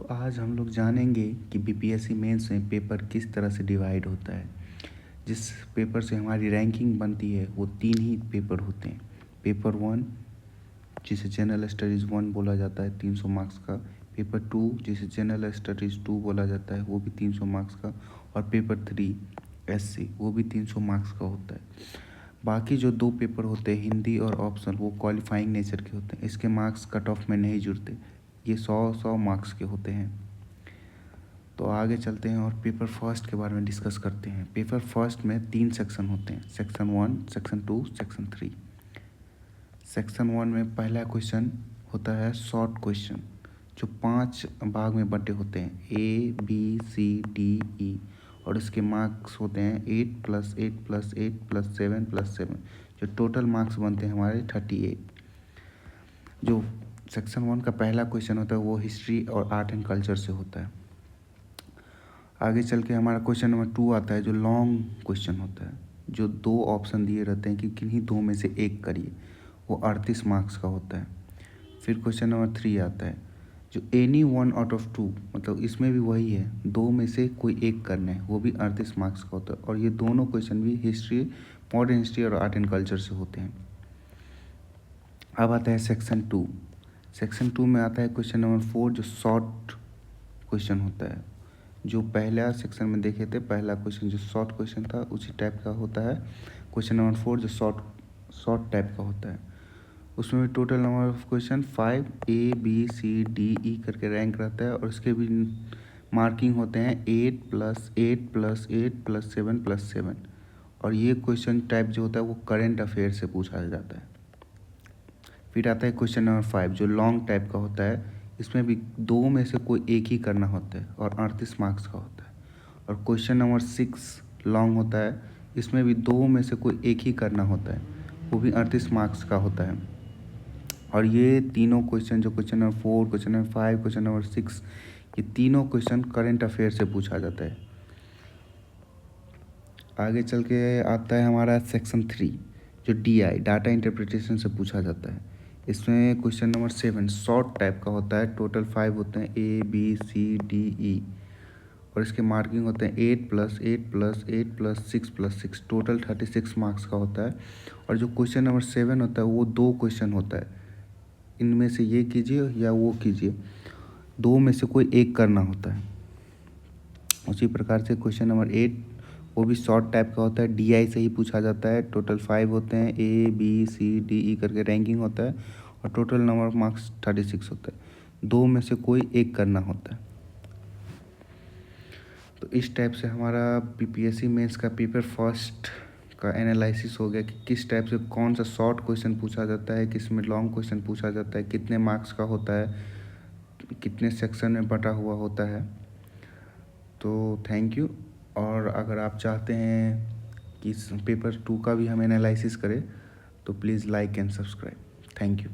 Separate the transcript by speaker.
Speaker 1: आज हम लोग जानेंगे कि बीपीएससी मेंस में पेपर किस तरह से डिवाइड होता है। जिस पेपर से हमारी रैंकिंग बनती है वो 3 ही पेपर होते हैं। पेपर 1 जिसे जनरल स्टडीज़ 1 बोला जाता है 300 मार्क्स का। पेपर 2 जिसे जनरल स्टडीज़ 2 बोला जाता है वो भी 300 मार्क्स का। और पेपर 3 एससी वो भी 300 मार्क्स का होता है। बाकी जो 2 पेपर होते हैं हिंदी और ऑप्शनल वो क्वालिफाइंग नेचर के होते हैं। इसके मार्क्स कट ऑफ में नहीं जुड़ते, ये 100 मार्क्स के होते हैं। तो आगे चलते हैं और पेपर फर्स्ट के बारे में डिस्कस करते हैं। पेपर फर्स्ट में 3 सेक्शन होते हैं, सेक्शन 1, सेक्शन 2, सेक्शन 3। सेक्शन 1 में पहला क्वेश्चन होता है शॉर्ट क्वेश्चन, जो 5 भाग में बटे होते हैं, ए बी सी डी ई, और इसके मार्क्स होते हैं 8 + 8 + 8 + 7 + 7, जो टोटल मार्क्स बनते हैं हमारे 38। जो सेक्शन 1 का पहला क्वेश्चन होता है वो हिस्ट्री और आर्ट एंड कल्चर से होता है। आगे चल के हमारा क्वेश्चन नंबर 2 आता है, जो लॉन्ग क्वेश्चन होता है, जो 2 ऑप्शन दिए रहते हैं कि किन्हीं 2 में से एक करिए, वो 38 मार्क्स का होता है। फिर क्वेश्चन नंबर 3 आता है, जो एनी 1 आउट ऑफ 2, मतलब इसमें भी वही है, 2 में से कोई एक करना है, वो भी 38 मार्क्स का होता है। और ये दोनों क्वेश्चन भी हिस्ट्री, मॉडर्न हिस्ट्री और आर्ट एंड कल्चर से होते हैं। अब आता है सेक्शन 2। सेक्शन 2 में आता है क्वेश्चन नंबर 4, जो शॉर्ट क्वेश्चन होता है। जो पहला सेक्शन में देखे थे, पहला क्वेश्चन जो शॉर्ट क्वेश्चन था उसी टाइप का होता है। क्वेश्चन नंबर 4 जो शॉर्ट टाइप का होता है, उसमें भी total number of question 5 A B C D E करके रैंक रहता है। और इसके भी मार्किंग होते हैं 8 + 8 + 8 + 7 + 7। और ये क्वेश्चन टाइप जो होता है वो करेंट अफेयर से पूछा जाता है। फिर आता है क्वेश्चन नंबर 5 जो लॉन्ग टाइप का होता है। इसमें भी 2 में से कोई एक ही करना होता है और 38 मार्क्स का होता है। और क्वेश्चन नंबर 6 लॉन्ग होता है, इसमें भी 2 में से कोई एक ही करना होता है, वो भी 38 मार्क्स का होता है। और ये तीनों क्वेश्चन, जो question number 4, question number 5, question number 6, ये तीनों क्वेश्चन करेंट अफेयर से पूछा जाता है। आगे चल के आता है हमारा सेक्शन 3, जो DI डाटा इंटरप्रिटेशन से पूछा जाता है। इसमें क्वेश्चन नंबर 7 शॉर्ट टाइप का होता है। टोटल 5 होते हैं, A B C D E, और इसके मार्किंग होते हैं 8 + 8 + 8 + 6 + 6, टोटल 36 मार्क्स का होता है। और जो क्वेश्चन नंबर 7 होता है वो 2 क्वेश्चन होता है, इनमें से ये कीजिए या वो कीजिए, 2 में से कोई एक करना होता है। उसी प्रकार से क्वेश्चन नंबर 8 वो भी शॉर्ट टाइप का होता है, DI से ही पूछा जाता है। टोटल 5 होते हैं, A B C D E करके रैंकिंग होता है, और टोटल नंबर ऑफ मार्क्स 36 होता है। 2 में से कोई एक करना होता है। तो इस टाइप से हमारा बीपीएससी मेंस का पेपर फर्स्ट का एनालिसिस हो गया कि किस टाइप से कौन सा शॉर्ट क्वेश्चन पूछा जाता है, किस में लॉन्ग क्वेश्चन पूछा जाता है, कितने मार्क्स का होता है, कितने सेक्शन में बटा हुआ होता है। तो थैंक यू। और अगर आप चाहते हैं कि इस पेपर 2 का भी हम एनालिसिस करें तो please like and subscribe. Thank you.